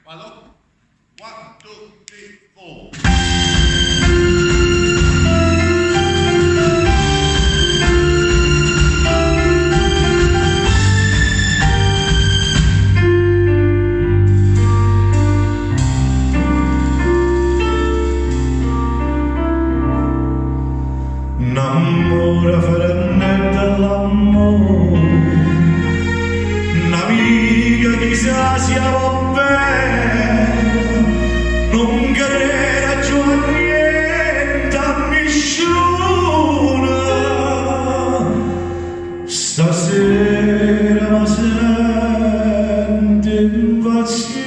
Vado. 1, 2, 3, 4. N'amore ferennetta l'amore, un'amica chissà siamo bene, non querere giù a niente a nessuno. Stasera mi sento impazzire.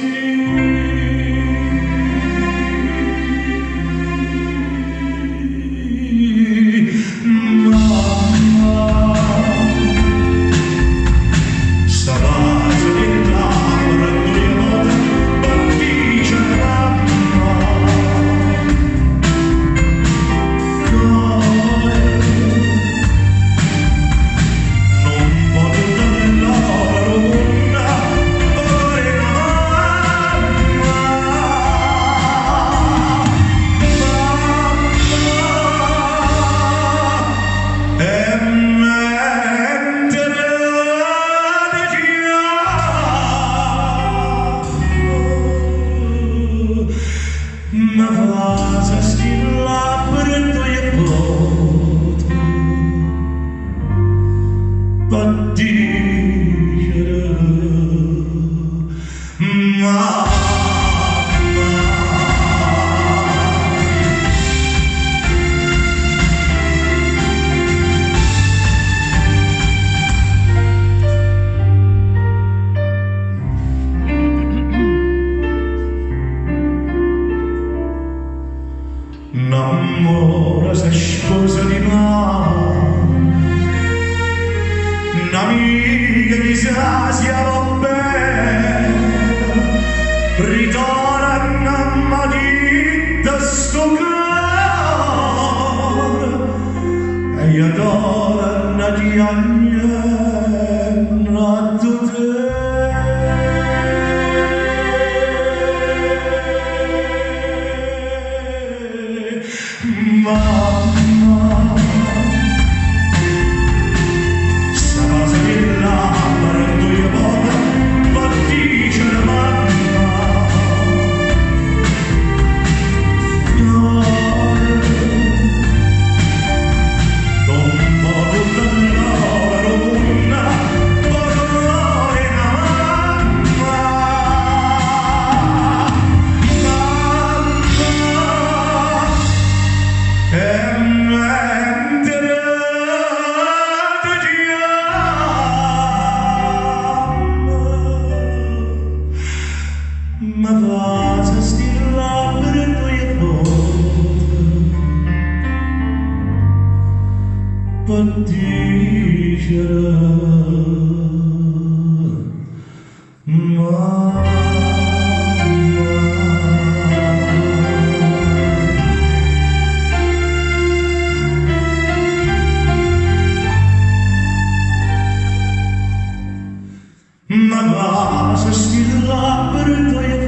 Ma vaza stilla per tvoje pot, patijera, mama. N'amore se sposa di mano, un'amica chissà siamo bene, ritorna a matita sto cuore, e io torna di anni a tutte. Mamma, sta cosa che là parendo io poco, ma dice la mamma, no, non voglio dall'ora una parole mamma, ma vaza stilla per tvoje pot, patijera, mama. Ma vaza stilla per tvoje